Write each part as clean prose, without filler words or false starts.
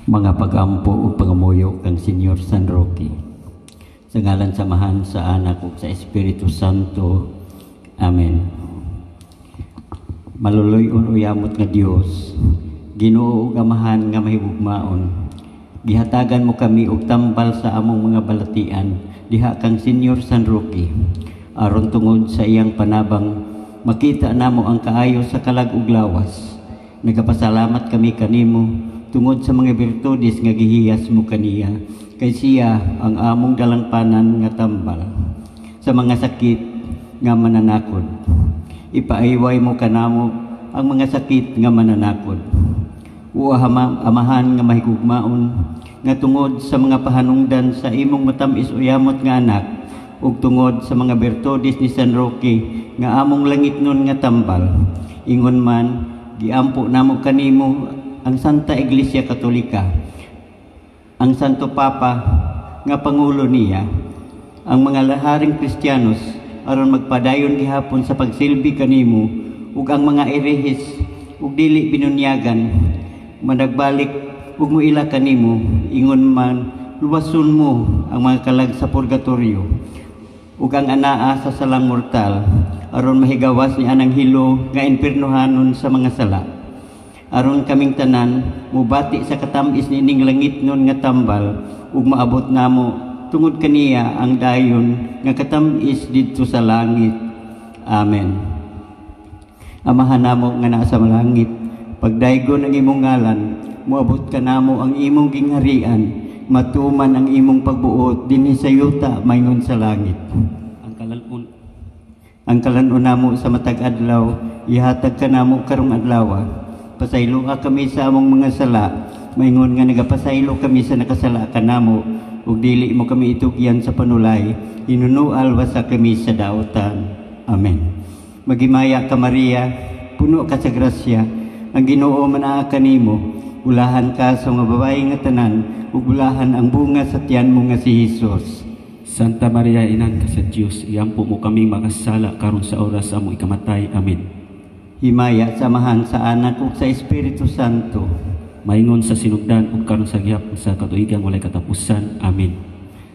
mga pagampo o pangamuyo kang Senyor San Roque. Sa ngalan samahan sa Anak ug sa Espiritu Santo. Amen. Maluloy-on uyamot nga Dios, Ginoo ug Amahan nga mahigugmaon, gihatagan mo kami og tambal sa among mga balatian diha kang Senyor San Roque, aron tungod sa iyang panabang makita namo ang kaayo sa kalag ug lawas. Nagapasalamat kami kanimo tungod sa mga birtudes nga gihiyas mo kaniya, kay siya ang among dalangpanan nga tambal sa mga sakit nga mananakod. Ipaiway mo kanamo ang mga sakit nga mananakod. O Amahan nga mahigugmaon, nga tungod sa mga pahanungdan sa imong matamis uyamot nga anak, ug tungod sa mga birtudes ni San Roque nga among langit nun nga tambal, ingon man giampo namo kanimo ang Santa Iglesia Katolika, ang Santo Papa nga pangulo niya, ang mga laharing Kristiyanos aron magpadayon gihapon sa pagsilbi kanimo, ug ang mga erehis ug dili binunyagan managbalik ug muila kanimo, ingon man luwason mo ang mga kalag sa purgatorio ug ang anaa sa salang mortal, aron mahigawas ni anang hilo nga impiernohanon sa mga sala. Aron kaming tanan mubati sa katamis nining langit nun nga tambal, ug maabot namo tungod kaniya ang dayon nga katamis didto sa langit. Amen. Amahan namo nga naa sa langit, pagdaygon ang imong ngalan, moabot ka namo ang imong gingharian, matuman ang imong pagbuot dinhi sa yuta mayngon sa langit. Ang kalanon namo sa matag adlaw, ihatag ka namo karong adlaw. Pasaylo kami sa among mga sala, maingon nga nagapasaylo kami sa nakasala kanamo, ug dili mo kami itugyan sa panulay, hinunual wasa kami sa daotan. Amen. Magimaya ka Maria, puno ka sa grasya, ang Ginoo manaa kanimo, ulahan ka sa mga babae nga tanan, ug ulahan ang bunga sa tiyan mo nga si Hesus. Santa Maria, Ina ka sa Dios, iampo mo kami makasala karon sa oras sa among ikamatay. Amen. Himaya samahan sa Anak ug sa Espiritu Santo, maingon sa sinugdan ug karon sa gihapon sa katuigang walay katapusan. Amen.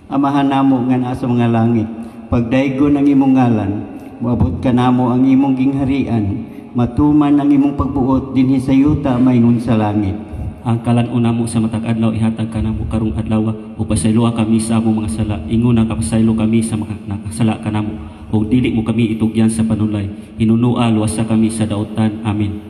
Amahan namo nga naa sa mga langit, pagdaygon ang imong ngalan, moabot ka namo ang imong gingharian, matuman ang imong pagbuot dinhi sa yuta maingon sa langit. Ang kalan-una mo sa matag adlaw ihatag ka namo karong adlaw, ug pasayloa kami sa among mga sala, ingon nga kapasaylo kami sa mga nakasala kanamo, ug dili mo kami itugyan sa panulay, hinunua luwasa kami sa daotan. Amen.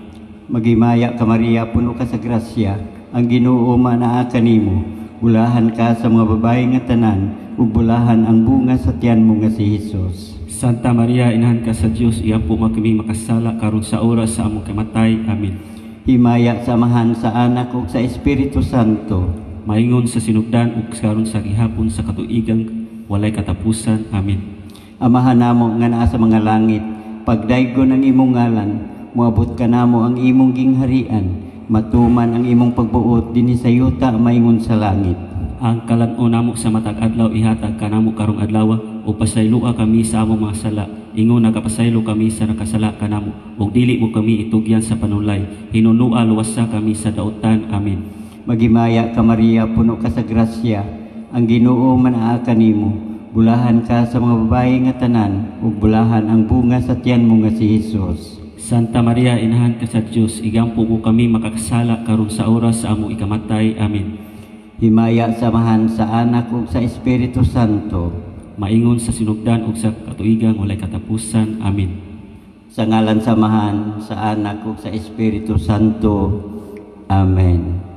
Magimaya ka Maria, puno ka sa grasya, ang Ginoo manaa kanimo, bulahan ka sa mga babae nga tanan, ug bulahan ang bunga sa tiyan mo nga si Hesus. Santa Maria, Inahan ka sa Dios, iampo mo kami makasala karon sa oras sa among kamatay. Amen. Himaya samahan sa Anak ug sa Espiritu Santo, maingon sa sinugdan ug karon sa gihapon sa katuigang walay katapusan. Amen. Amahan namo nga naa sa mga langit, pagdaygon ang imong ngalan, moabot ka namo ang imong gingharian, matuman ang imong pagbuot dinhi sa yuta maingon sa langit. Ang kalan-on namo sa matag adlaw ihatag ka namo karong adlaw, ug pasayloa kami sa among mga sala, ingon nagapasaylo kami sa nakasala kanamo, ug dili mo kami itugyan sa panulay, hinunua luwasa kami sa daotan. Amen. Magimaya ka Maria, puno ka sa grasya, ang Ginoo manaa kanimo, bulahan ka sa mga babae nga tanan, ug bulahan ang bunga sa tiyan mo nga si Hesus. Santa Maria, Inahan ka sa Dios, igampo mo kami makakasala karon sa oras sa among ikamatay. Amen. Himaya samahan sa Anak ug sa Espiritu Santo, maingon sa sinugdan ug sa katuigang walay katapusan. Amen. Sa ngalan samahan sa Anak ug sa Espiritu Santo. Amen.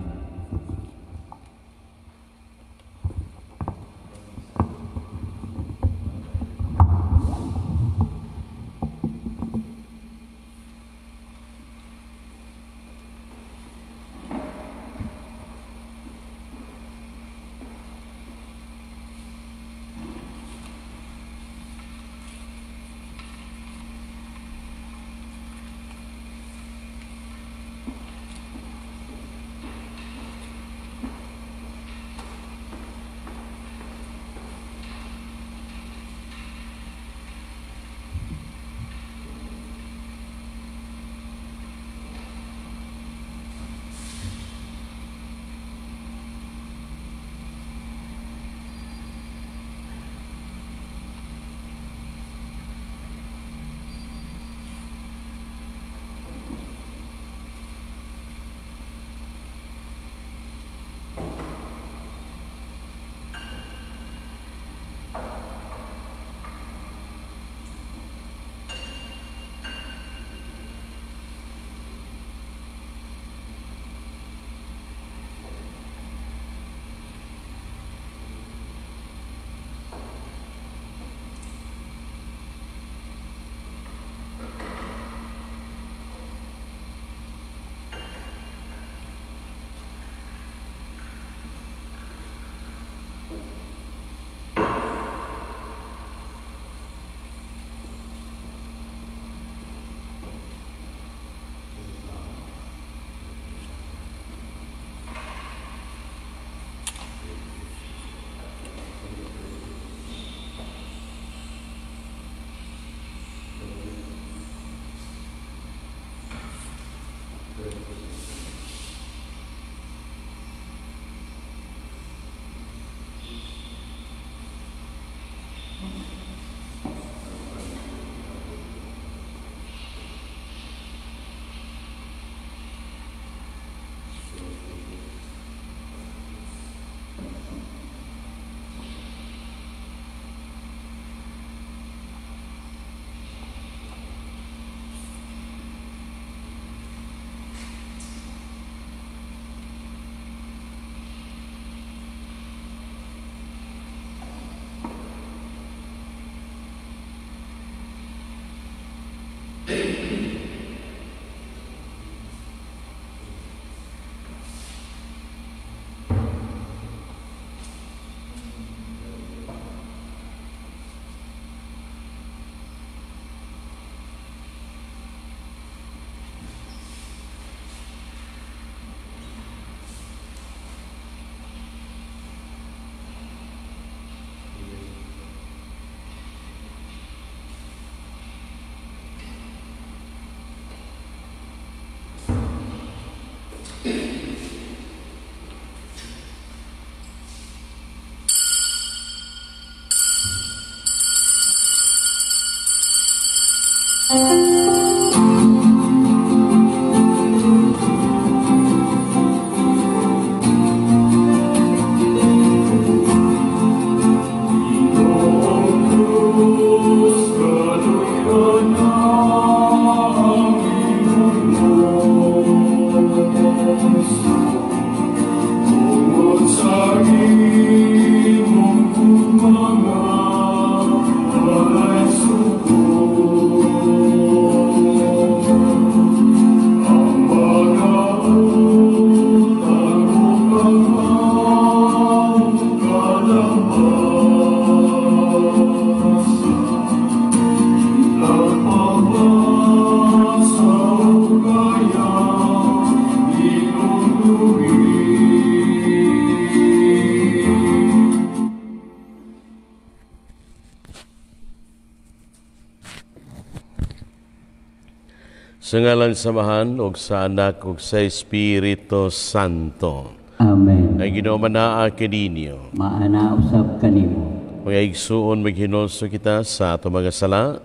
Sa ngalan samahan og sa anak ug sa Espiritu Santo. Amen. Ay Ginoo manaa kininyo. Maana usab kanimo. Mga igsuon maghinulso kita sa ato mga sala,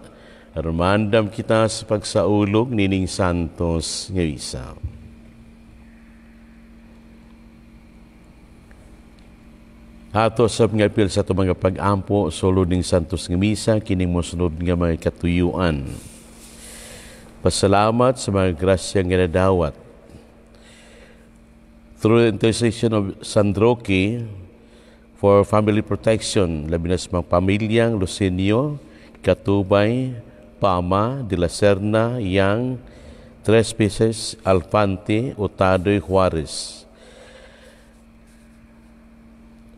aron maandam kita sa pagsaulog nining santos nga misa. Ato sab nga apil sa ato mga pag-ampo sulod ning santos nga misa kining mosunod nga mga katuyuan. Pasalamat sa mga grasya nga nadawat. Through the intercession of San Roque for family protection, labi na sa mga pamilyang Lucenio, Katubay, Pama, De La Serna, Yang, Tres Pices, Alfante, Utadoy, Juarez.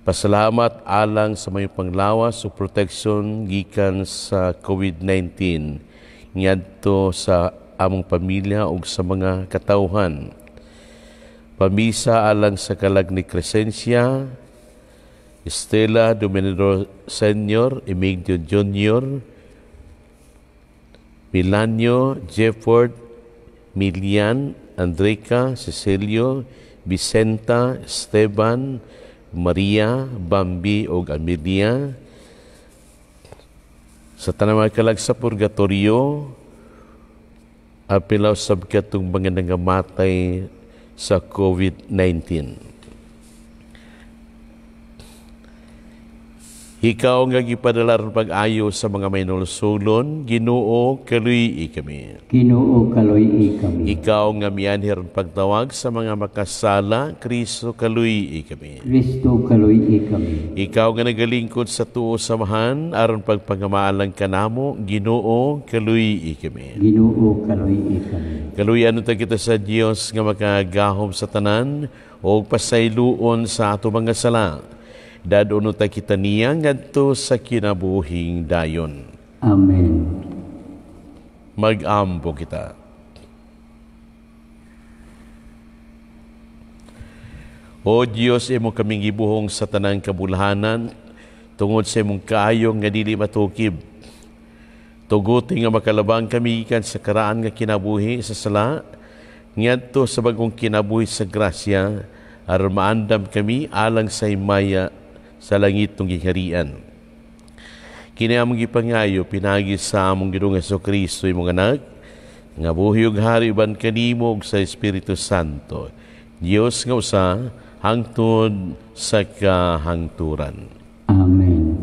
Pasalamat alang sa may panglawas o protection gikan sa COVID-19 ngadto sa among pamilya ug sa mga katawhan. Pamisa alang sa kalag ni Crescencia, Estela Dominador Senior, Emigdio Junior, Milanio, Jefford, Milian, Andreca, Cecilio, Vicenta, Esteban, Maria, Bambi ug Amelia, sa tanang mga kalag sa purgatorio, apilaw sab katong mga nangamatay sa COVID-19. Ikaw nga gipadalar pag-ayo sa mga may nulsulon, Ginoo kaluy kami. Ginoo kaluy kami. Ikaw nga mianhir pagtawag sa mga makasala, Kristo kaluy kami. Kristo kaluy kami. Ikaw nga nagalingkod sa tuo samahan, aron pagpangamaalang kanamo, Ginoo kaluy kami. Ginoo kaluy kami. Kaluyan ta kita sa Dios nga makagahom sa tanan o pasayloon sa ato mga sala. Dadon ta kita niya ngadto sa kinabuhing dayon. Amen. Mag-ampo kita. O Dios, imo kaming gibuhong sa tanang kabulhanan tungod sa imong kaayong nga dili matukib. Tuguti nga makalabang kami ikan sa karaan nga kinabuhi sa sala, ngadto sa bagong kinabuhi sa grasya, aron maandam kami alang sa himaya sa langit ng giharian. Kini among gipangayo pinagi sa among Ginoong Hesukristo imong anak, nga buhi ug hari uban kanimo ug sa Espiritu Santo, Dios nga usa hangtod sa kahangturan. Amen.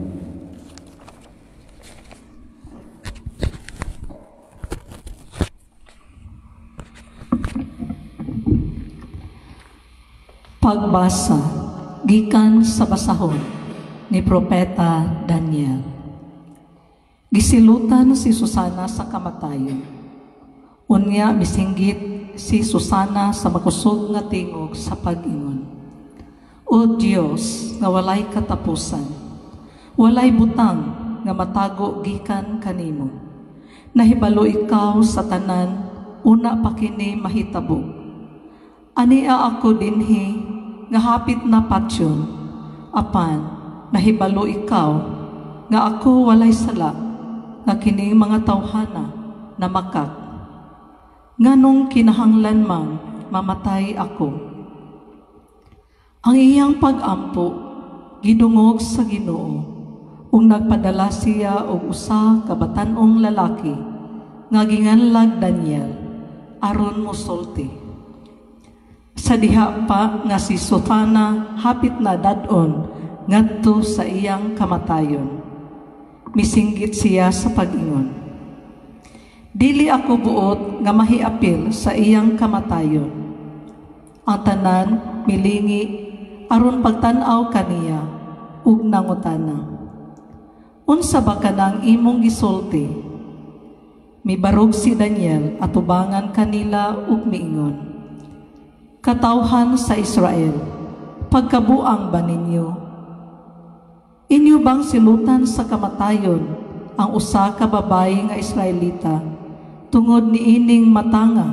Pagbasa gikan sa basahon ni Propeta Daniel. Gisilutan si Susana sa kamatayon. Unya misinggit si Susana sa makusog nga tingog sa pag-ingon. O Dios nga walay katapusan, walay butang nga matago gikan kanimo. Nahibalo ikaw sa tanan, una pa kini mahitabo. Ania ako dinhi nga hapit na patyon, apan nahibalo ikaw nga ako walay sala, nga kining mga tawhana na makak. Nganong kinahanglan mang mamatay ako. Ang iyang pag-ampo gidungog sa Ginoo, ug nagpadala siya og usa ka batan-ong lalaki nga ginganlag Daniel aron mosulti. Sa diha pa nga si Susana hapit na dadon ngadto sa iyang kamatayon. Misinggit siya sa pag-ingon, dili ako buot nga mahiapil sa iyang kamatayon. Ang tanan milingi aron pagtan-aw kaniya ug nangutana, unsa ba kanang imong gisulti? Mibarog si Daniel at ubangan kanila ug miingon, katawhan sa Israel, pagkabuang ba ninyo? Inyo bang silutan sa kamatayon ang usa ka babae nga Israelita tungod niining matanga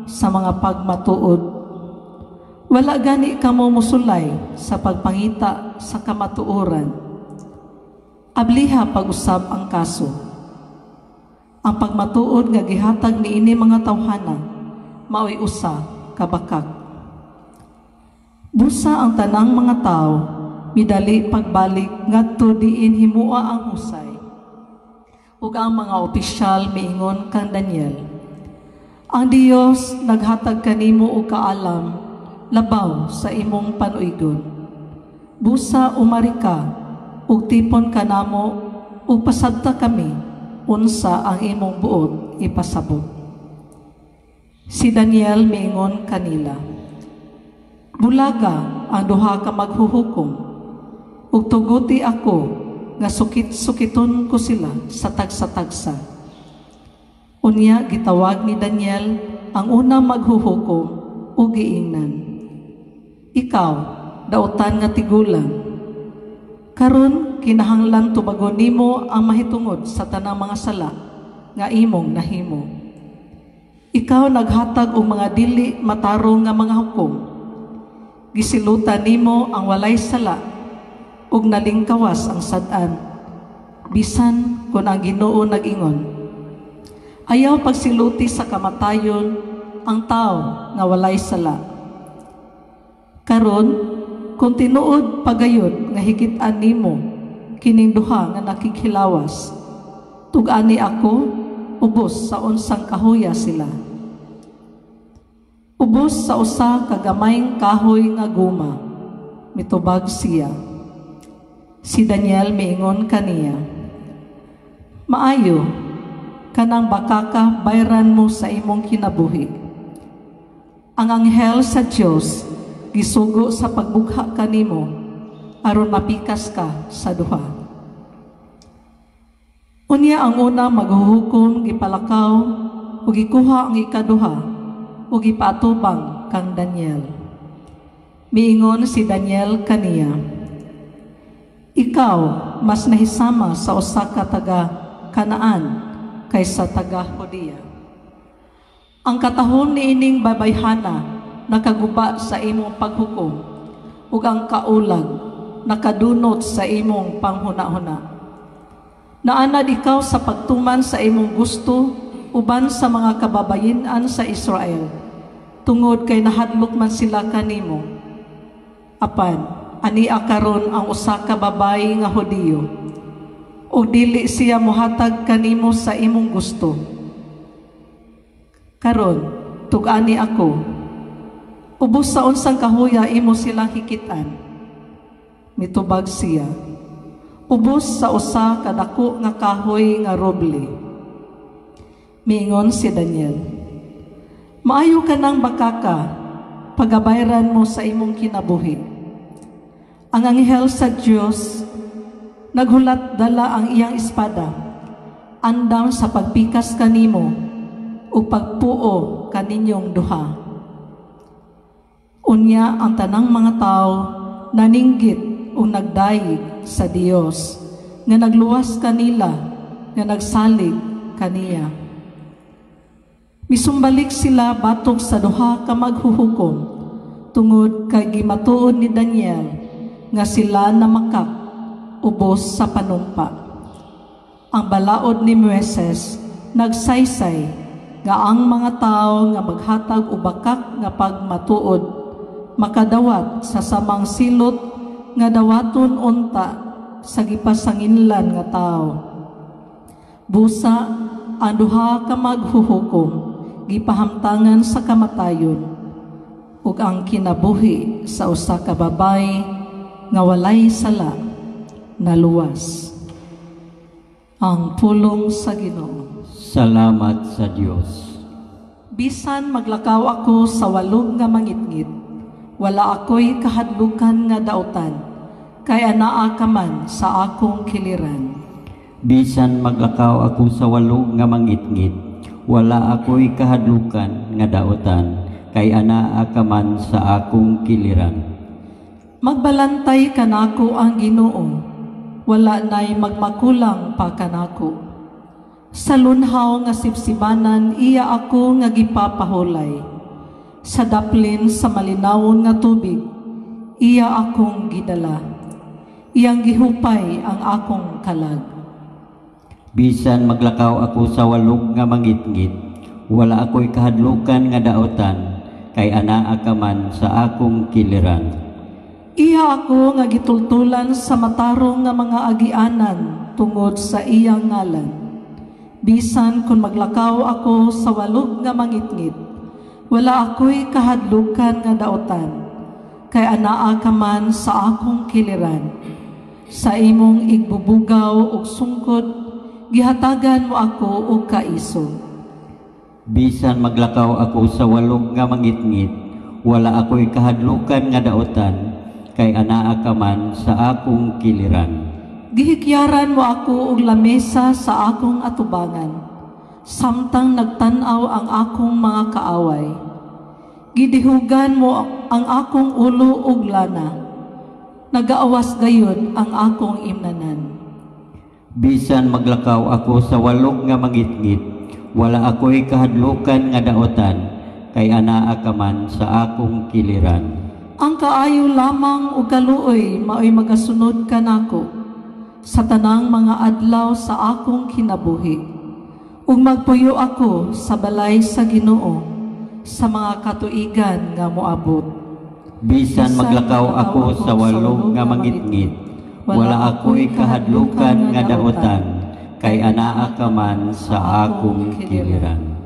sa mga pagmatuod? Wala gani kamo musulay sa pagpangita sa kamatuoran. Abliha pag-usab ang kaso. Ang pagmatuod nga gihatag niini mga tawhana mao'y usa ka bakak. Busa ang tanang mga tao midali pagbalik ngadto diin himua ang husay. Ug ang mga opisyal miingon kang Daniel, ang Dios naghatag kanimo og kaalam labaw sa imong panuigon. Busa umari ka ug tipon kanamo ug pasabta kami unsa ang imong buot ipasabot. Si Daniel miingon kanila, bulaga ang duha ka maghuhukom ug tuguti ako nga sukit-sukiton ko sila sa tagsa-tagsa. Unya gitawag ni Daniel ang una maghuhukom ug giingnan, ikaw dautan nga tigulang, karon kinahanglan tubagon nimo ang mahitungod sa tanang mga sala nga imong nahimo. Ikaw naghatag og mga dili matarong nga mga hukom. Gisilutan nimo ang walay sala ug nalingkawas ang sad-an, bisan kun ang Ginoo nag-ingon, ayaw pagsiluti sa kamatayon ang tao nga walay sala. Karon kung tinuod pagayod nga higit-an nimo kining duha nga nakikhilawas, tug-ani ako ubos sa unsang kahoya sila. Ubos sa usa ka gamayng kahoy nga guma, mitubag siya. Si Daniel miingon kaniya, maayo, kanang bakaka bayran mo sa imong kinabuhi. Ang anghel sa Dios gisugo sa pagbugha kanimo aron mapikas ka sa duha. Unya ang una maghuhukom gipalakaw ug gikuha ang ikaduha ug gipaatubang kang Daniel. Miingon si Daniel kaniya, ikaw mas nahisama sa usa ka taga Kanaan kaysa taga Judea. Ang katahon niining babayhana nakaguba sa imong paghukom ug ang kaulag nakadunot sa imong panghuna-huna. Naanad ikaw sa pagtuman sa imong gusto uban sa mga kababayen-an sa Israel tungod kay nahadlok man sila kanimo. Apan ania karon ang usa ka babaye nga Hudiyo o dili siya mohatag kanimo sa imong gusto. Karon tug-ani ako, ubos sa unsang kahoya imo silang hikitan. Mitubag siya, ubos sa usa ka dako nga kahoy nga roble. Miingon si Daniel, maayo ka nang bakaka, pagabayran mo sa imong kinabuhi. Ang anghel sa Diyos naghulat dala ang iyang espada, andam sa pagpikas kanimo o pagpuo kaninyong duha. Unya ang tanang mga tao naninggit o nagdayig sa Dios nga nagluwas kanila nga nagsalig kaniya. Misumbalik sila batok sa duha ka maghuhukom tungod kay gimatuod ni Daniel nga sila na makak ubos sa panumpa. Ang balaod ni Moises nagsaysay nga ang mga tao nga maghatag o bakak nga pagmatuod makadawat sa samang silot nga dawaton unta sa gipasanginlan nga tao. Busa ang duha ka maghuhukom gipahamtangan sa kamatayon ug ang kinabuhi sa usa ka babay nga walay sala naluwas. Ang pulong sa Ginoo. Salamat sa Dios. Bisan maglakaw ako sa walog nga mangitngit, wala ako'y kahadlukan nga daotan, kay anaa ka man sa akong kiliran. Bisan maglakaw ako sa walog nga mangitngit, wala ako'y kahadlukan nga daotan, kay anaa ka man sa akong kiliran. Magbalantay kanako ang Ginoo, wala na'y magmakulang pa kanako. Sa lunhaw nga sipsibanan iya ako nga gipapahulay. Sa daplin sa malinawon nga tubig, iya akong gidala. Iyang gihupay ang akong kalag. Bisan maglakaw ako sa walog nga mangitngit, wala ako'y kahadlukan nga daotan, kay anaa ka man sa akong kiliran. Iya ako nga gitultulan sa matarong nga mga agianan tungod sa iyang ngalan. Bisan kung maglakaw ako sa walog nga mangitngit, wala ako'y kahadlukan nga daotan, kay anaa ka man sa akong kiliran. Sa imong igbubugaw ug sungkod, gihatagan mo ako og kaiso. Bisan maglakaw ako sa walog nga mangitngit, wala ako'y kahadlukan nga daotan, kay anaa ka man sa akong kiliran. Gihikyaran mo ako og lamesa sa akong atubangan, samtang nagtan-aw ang akong mga kaaway. Gidihugan mo ang akong ulo og lana, nagaawas gayon ang akong imnanan. Bisan maglakaw ako sa walog nga mangitngit, wala ako'y kahadlukan nga daotan, kay anaa ka man sa akong kiliran. Ang kaayo lamang ug kaluoy mao'y magasunod kanako sa tanang mga adlaw sa akong kinabuhi, ug magpuyo ako sa balay sa Ginoo sa mga katuigan nga moabot. Bisan maglakaw ako sa walog nga mangitngit, wala ako'y kahadlukan nga daotan, kay anaa ka man sa akong kiliran.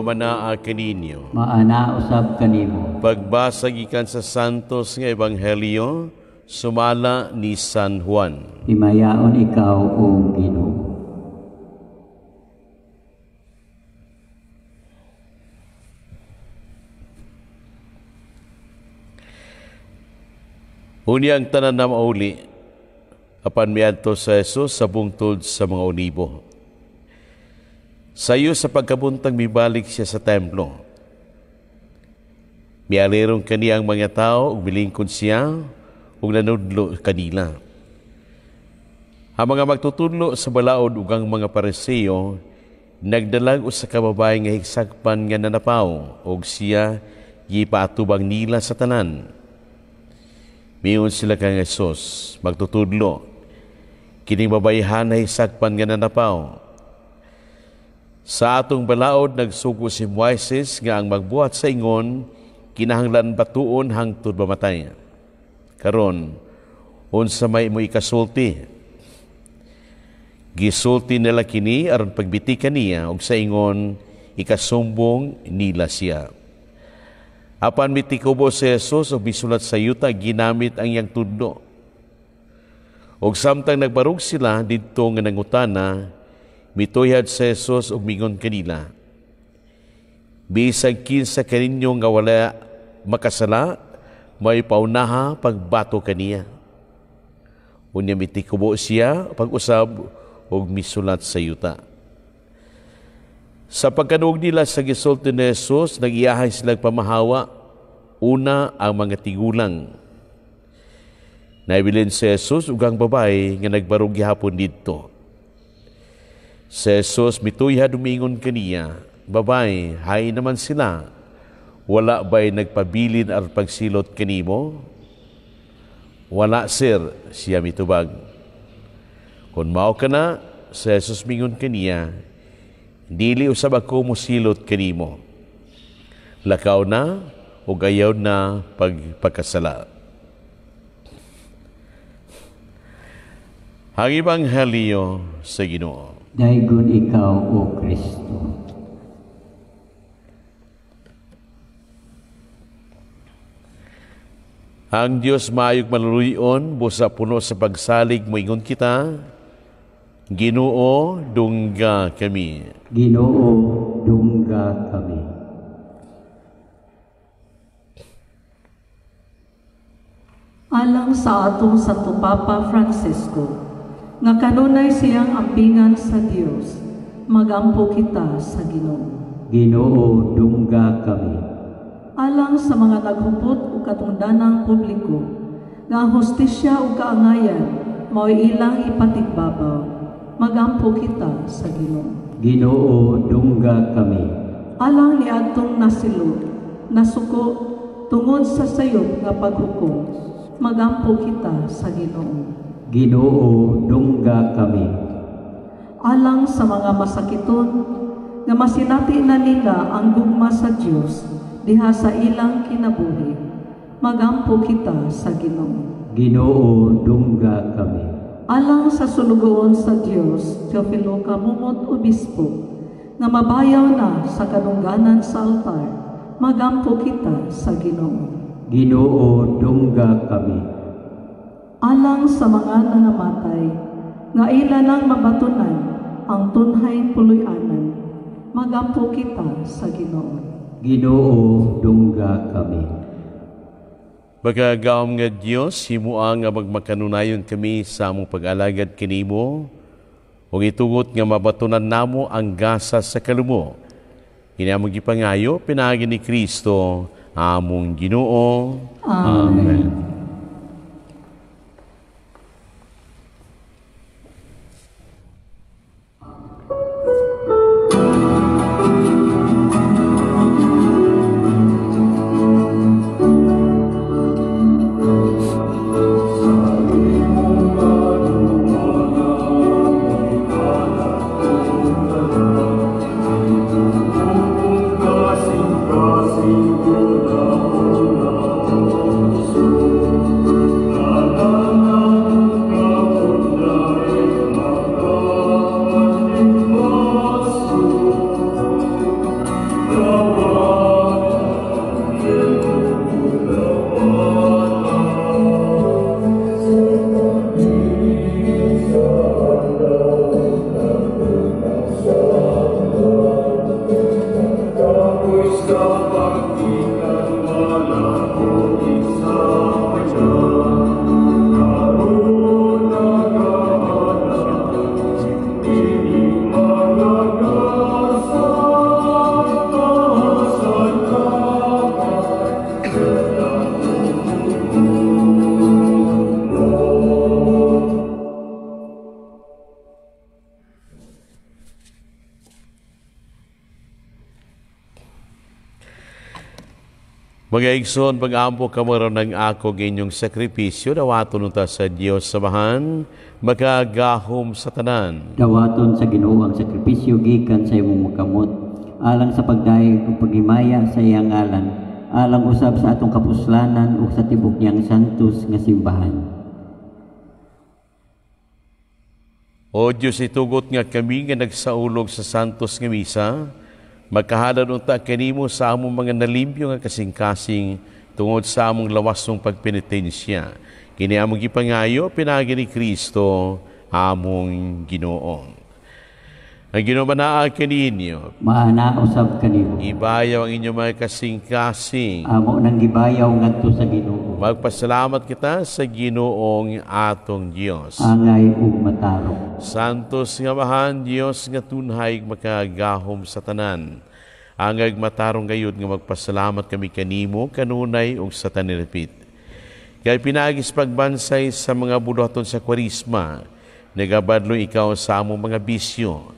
Manaa kaninyo. Maana usab kanimo. Pagbasa gikan sa Santos nga Ebanghelyo, sumala ni San Juan. Himayaon ikaw, O Ginoo. Unyang tanan na mauli, apan miadto sa Jesus sa bungtod sa mga olibo. Sayo sa pagkabuntang mibalik siya sa templo. Mialirong kaniyang mga tao ug bilingkod siya ug nanudlo kanila. Ang mga magtutudlo sa balaod ug ang mga Pariseo nagdalag usa ka babae nga higsagpan nga nanapaw ug siya gipaatubang nila sa tanan. Miyon sila kang Jesus magtutudlo. Kining babayhan na higsagpan nga nanapaw. Sa atong balaod, nagsugo si Moises nga ang magbuhat sa ingon, kinahanglan batuon hangtod mamatay. Karon, unsa may mo ikasulti. Gisulti nila kini aron pagbitikan niya og sa ingon, ikasumbong nila siya. Apan mitikubo si Jesus og bisulat sa yuta, ginamit ang iyang tudlo. Og samtang nagbarog sila didto nga nangutana, mituyad sa Jesus ug mingon kanila, bisag kinsa kaninyo nga wala makasala, may paunaha pagbato kaniya. Unya mitikubo siya pag-usab og misulat sa yuta. Sa pagkanuog nila sa gisulti ni Jesus, nag-iyahay silang pamahawa. Una, ang mga tigulang. Naibilin si Jesus ug ang babae nga nagbarog gihapon didto. Si Jesus mituyha dumingon kaniya, babae, hay naman sila. Wala ba'y nagpabilin at pagsilot kanimo? Wala, sir, siya mitubag. Kung mao ka na, si Jesus mingon kaniya, dili usab ako musilot kanimo. Lakaw na o gayaw na pagpakasala. Ang Ebanghelyo sa Ginoo. Daigon ikaw, O Kristo. Ang Diyos maayog maluluyon, busa puno sa pagsalig mo ingon kita, Ginoo, dungga kami. Ginoo, dungga kami. Alang sa atong Santo Papa Francisco, nga kanunay siyang ambingan sa Dios, magampo kita sa Ginoo. Ginoo, dungga kami. Alang sa mga naghupot o katungdanang publiko, nga ang hostisya o kaangayan, mao'y ilang ipatigbabaw, magampo kita sa Ginoo. Ginoo, dungga kami. Alang niadtong nasilo, nasuko, tungod sa sayop nga paghukom, magampo kita sa Ginoo. Ginoo, dungga kami. Alang sa mga masakiton, nga masinati na nila ang gugma sa Dios diha sa ilang kinabuhi, magampo kita sa Ginoo. Ginoo, dungga kami. Alang sa sulugoon sa Dios, Teofilo Kamumot Obispo, nga mabayaw na sa kadungganan sa altar, magampo kita sa Ginoo. Ginoo, dungga kami. Alang sa mga nangamatay, nga ilanang mabatunan ang tunhay puloy-anan, magampo kita sa Ginoo. Ginoo, dungga kami. Magagawam nga Diyos, himuang nga magmakanunayon kami sa among pag-alagad kinimo, o itugot nga mabatunan namo ang gasa sa kalumo. Inamong gipangayo, pinagi ni Kristo, among Ginoo. Amen. Mga igsoon, pag-ampo kamaron ng ako ganyong sakripisyo, dawaton unta sa Diyos samahan, magagahom sa tanan. Dawaton sa Ginoo ang sakripisyo gikan sa imong makamot, alang sa pagdayeg ug paghimaya sa iyang ngalan, alang usab sa atong kapuslanan ug sa tibok niyang santos nga simbahan. O Diyos, itugot nga kami nga nagsaulog sa santos nga misa, magkahalan unta kanimo sa among mga nalimpyo nga kasing-kasing tungod sa among lawasong pagpenitensya. Kini among gipangayo, pinagi ni Kristo, among Ginoo. Ang ginumanaa kaninyo, maana usab kanimo. ibayaw ang inyong mga kasing-kasing. Amo nang gibayaw ngadto sa Ginoo. Magpasalamat kita sa Ginoong atong Dios. Angay ug matarong. Santos nga mahan Dios nga tunhay makagahom sa tanan. Angay matarong gayud nga magpasalamat kami kanimo kanunay ug sa taniripit. Kay pinagis pagbansay sa mga budoton sa Kwarisma, nagabadlo ikaw sa among mga bisyo.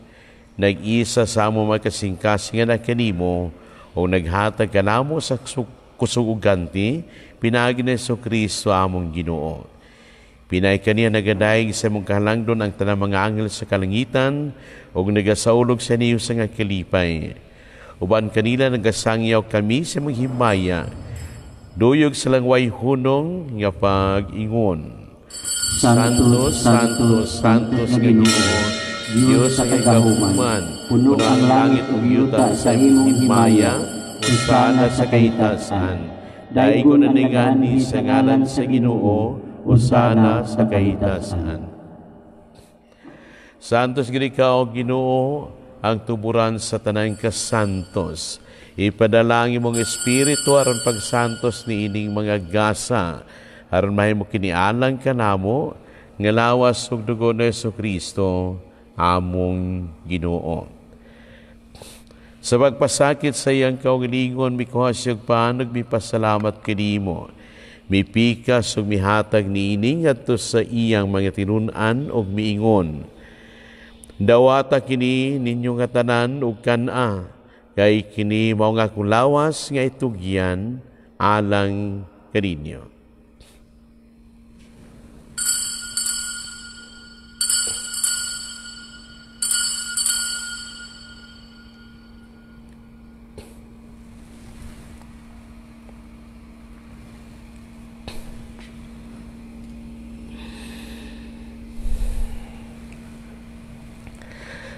Nag-isa sa among mga kasing-kasing nga kanimo o naghatag ka namo sa kusuganti, pinagi ni Kristo among Ginoo. Pinay kaniya nagadayeg sa mong kahalangdon ang tanang mga anghel sa kalangitan o nagasaulog sa niyo sa nga kalipay. Uban kanila nagasangyaw kami sa mong himaya, duyog sa langway hunong nga pag-ingon. Santos, Santos, Santos nga Ginoo, Diyos sa kagahuman, puno ang langit ug yuta sa imong himaya, usana sa kahitasan. Daigo na ningani sa ngalan sa Ginoo, usana sa kahitasan. Santos gid ikaw, Ginoo, ang tuburan sa tanang kasantos. Ipadalangin mong espiritu aron pagsantos ni ining mga gasa, aron mahimo kinialang kanamo nga lawas ug dugo ni Kristo among Ginoo. Sa pagpasakit sa iyang kaugalingon, mikuhasyag panog, mipasalamat kanimo. Mipikas ug mihatag ni ining adto sa iyang mga tinunan ug miingon. Dawata kini ninyo nga tanan ug kana, kay kini mao nga kulawas nga itugyan alang kaninyo.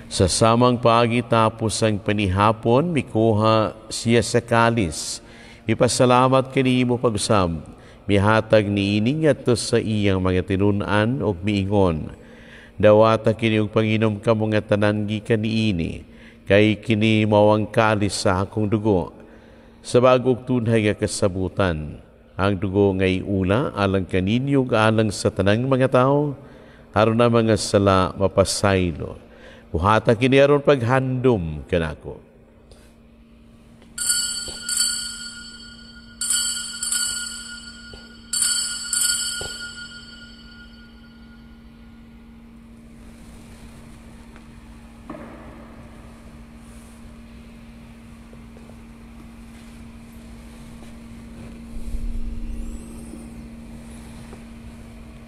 Sa samang pagitapos ang panihapon, mikuha siya sa kalis. Ipasalamat kanimo pag-usab. Mihatag ni ining adto sa iyang mga tinunan og miingon. Dawata kini og panginom kamo nga tanan gikan niini, kay kini mao ang kalis sa akong dugo. Sa bagog tunhay nga kasabutan, ang dugo ngay ula alang kaninyo ug alang sa tanang mga tao, aron na mga sala mapasaylo. Buhata kini aron paghandom kanako.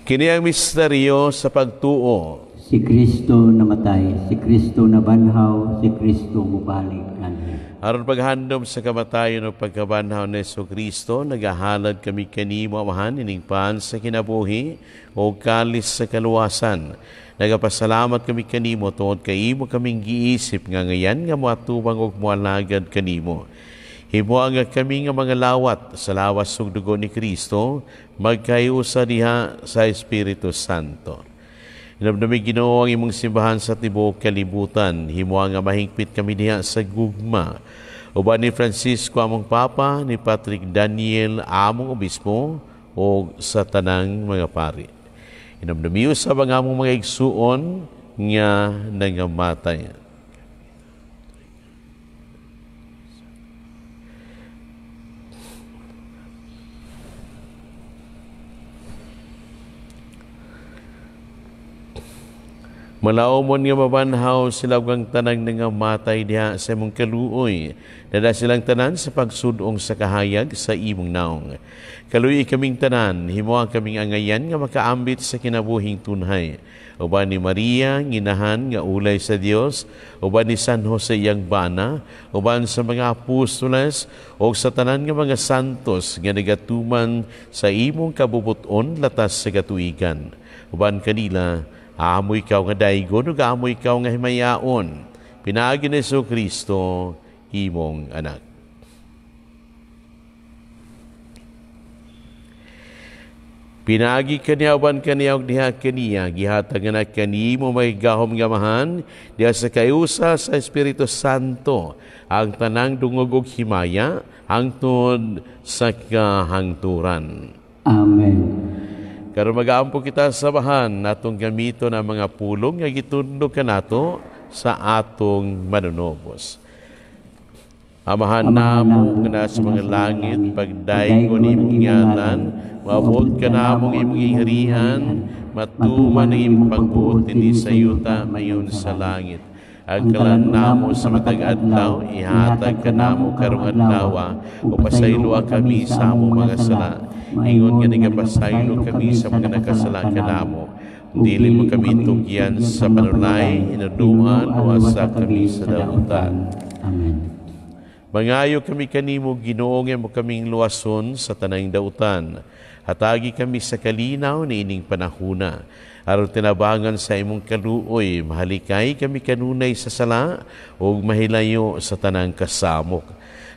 Kini ang misteryo sa pagtuo. Si Kristo namatay, si Kristo nabanhaw, si Kristo mubalik kanhi. Aron paghandom sa kamatayon o pagkabanhaw ni Kristo, nagahalad kami kanimo amahan ining paan sa kinabuhi o kalis sa kaluwasan. Nagapasalamat kami kanimo tungod kay imo kaming giisip nga ngayan nga moatubang og moalagad kanimo. Himuang nga kami nga mga lawat sa lawas ug dugo ni Kristo, magkayusa diha sa Espiritu Santo. Inamdami Ginoo ang imong simbahan sa tibuok kalibutan. Himuang nga mahingpit kami diha sa gugma. Uban ni Francisco among Papa, ni Patrick Daniel among Obispo, o sa tanang mga pari. Inamdami usab ang among mga igsuon nga nangamatay. Malaumon nga mabanhaw sila ang tanang nga matay diha sa imong kaluoy. Dada silang tanan sa pagsudong sa kahayag sa imong naong. Kaluoy kaming tanan, himuang kaming angayan nga makaambit sa kinabuhing tunhay. Uban ni Maria, nginahan nga ulay sa Dios, uban ni San Jose iyang bana, uban sa mga apostoles, o sa tanan nga mga santos nga nagatuman sa imong kabubuton latas sa katuigan. Uban kanila, amo ikaw nga daigon ug amo ikaw nga himayaon. Pinaagi ni Kristo imong anak. Pinaagi kaniyawan kaniyaw diha kaniya, gihatag na kanimo may gahom gamahan, diha sa kayusa sa Espiritu Santo, ang tanang dungog ug himaya, hangtod sa kahangturan. Amen. Karon mag-aampo kita sa bahan, natong gamito na mga pulong nga gitudlo kanato sa atong manunobos. Amahan namo nga nasa mga langit, pagdaygon imong ngalan, maabot ka namong imong iharian, matuman ang imong pagbuot hindi sa yuta mayon sa langit. Ang kalan namo sa matag adlaw, ihatag ka namo karong adlaw, upasaylo kami sa among mga sala. Ingon nga nagapasaylo kami sa mga nakasala kanamo. Dili mo kami tugyan sa panulay, inaduan o asa kami sa dautan. Amen. Mangayo kami kanimo, Ginoo, nga mo kaming luwason sa tanang dautan. Hatagi kami sa kalinaw ni ining panahuna. Aron tinabangan sa imong kaluoy, mahalikay kami kanunay sa sala o mahilayo sa tanang kasamok.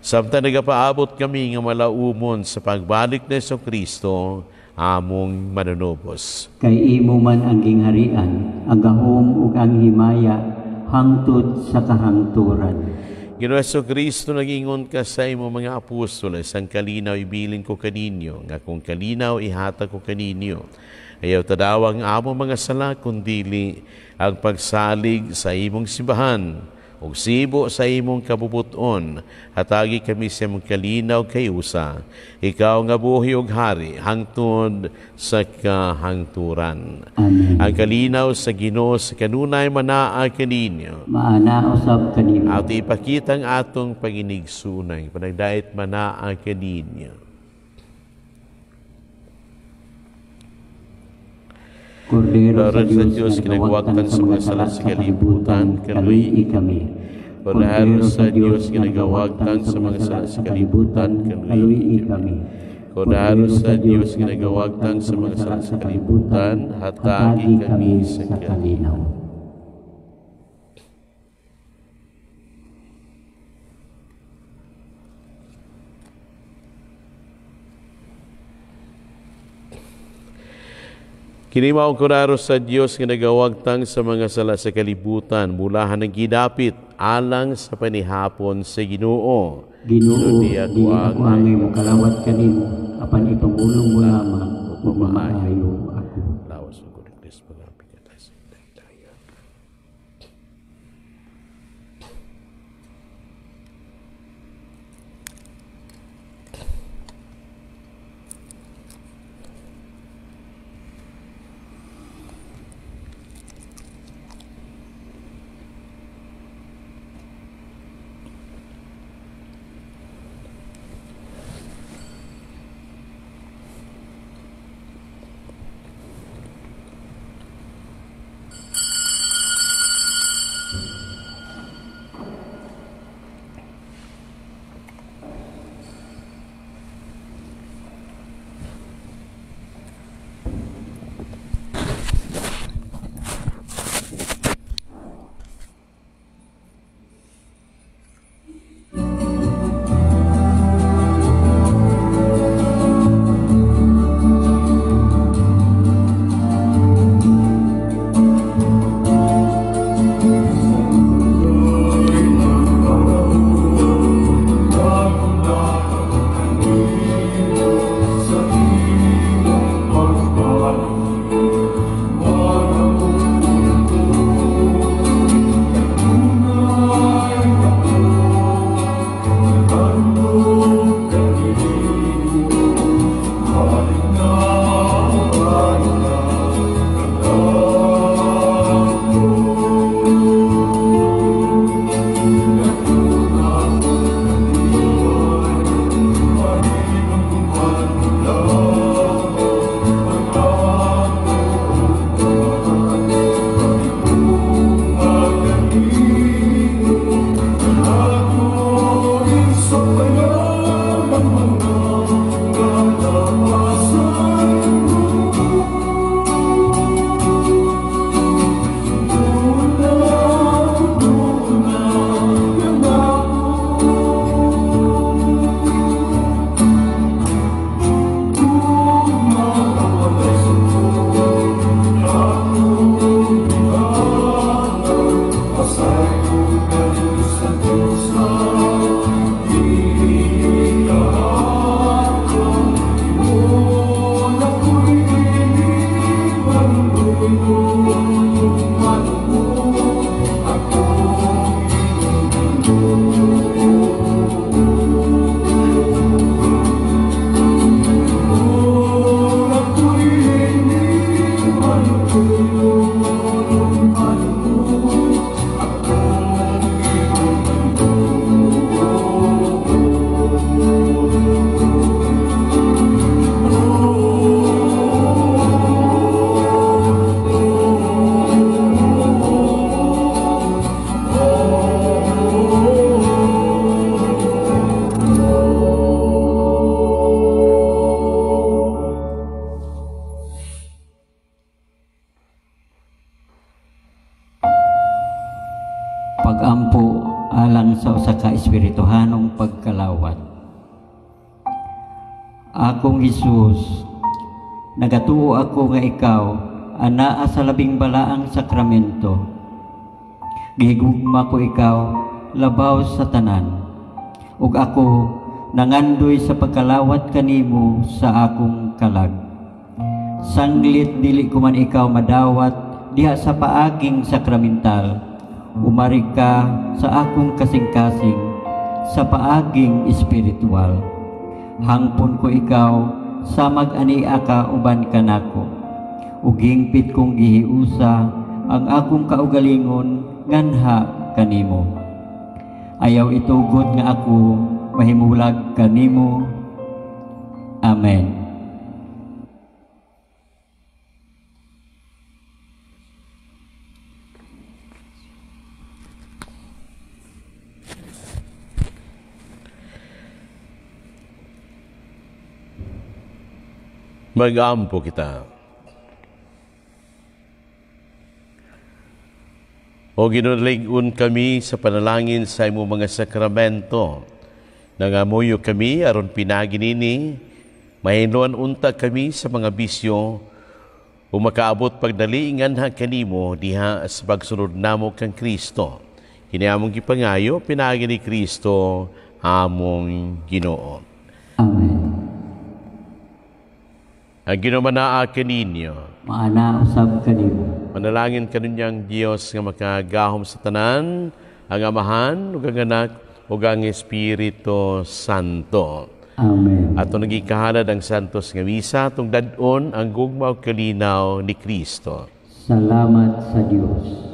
Samtang nagapaabot kami nga malaumon sa pagbalik na Kristo, among manunubos. Kay imo man ang gingharian, ang gahom ug ang himaya, hangtod sa kahangturan. Ginoong Kristo, nagingon ka sa imo mga apostoles, ang kalinaw ibilin ko kaninyo, nga kung kalinaw ihatag ko kaninyo. Ayaw tadawang amo mga sala, kundili ang pagsalig sa imong simbahan, o sibo sa imong kabubuton, hatagi kami sa imong kalinaw kay usa. Ikaw nga buhi ug hari, hangtod sa kahangturan. Amen. Ang kalinaw sa Ginoo sa kanunay manaa kaninyo. Maana usab kanimo. At ipakita ang atong panginigsunay, panagdait manaa kaninyo. Kordero sa Lord sa Diyos, Diyos, kinagawagtan sa mga sala sa kalibutan, kaluy kami. Kordero sa Diyos, kinagawagtan sa mga sala sa kalibutan, kaluy kami. Kordero sa Diyos, kinagawagtan sa mga sala sa kalibutan, hatagi kami sa kalinaw. Kinimaong kuraro sa Diyos nga nagawagtang sa mga sala sa kalibutan, mulahan ng gidapit alang sa panihapon sa Ginoo. Ginoo, di ako angay mo kalawat kanimo, apan ipamulong mo lamang, ug mamaayo ako. Lawas mo ko ni Kristo, pag-api ka tayo sa daya. Akong Hesus, nagatuo ako nga ikaw anaa sa labing balaang sakramento. Gihigugma ko ikaw labaw sa tanan, ug ako nangandoy sa pagkalawat kanimo sa akong kalag. Sanglit dili ko man ikaw madawat diha sa paaging sakramental, umarig ka sa akong kasing-kasing sa paaging espiritual. Hangpon ko ikaw sa mag-ania ka uban kanako, ug hingpit kong gihiusa ang akong kaugalingon nganha kanimo. Ayaw itugod nga ako mahimulag kanimo. Amen. Mag-ampo kita. O ginuligon kami sa panalangin sa imo mga sakramento. Nangamuyo kami aron pinaginini, mahinuan unta kami sa mga bisyo, o makaabot pagdaliingan ha kanimo diha sa pagsunod namo kang Kristo. Kini among gipangayo, pinagi ni Kristo, among Ginoo. Amen. Ang ginumanaa kaninyo, Maana usab kanimo. manalangin kanunyang Diyos nga makagahom sa tanan, ang Amahan, ug ang Anak, ug ang Espiritu Santo. Amen. Ato nagikahalad ang santos nga misa, tungdadon ang gugma ug kalinaw ni Kristo. Salamat sa Dios.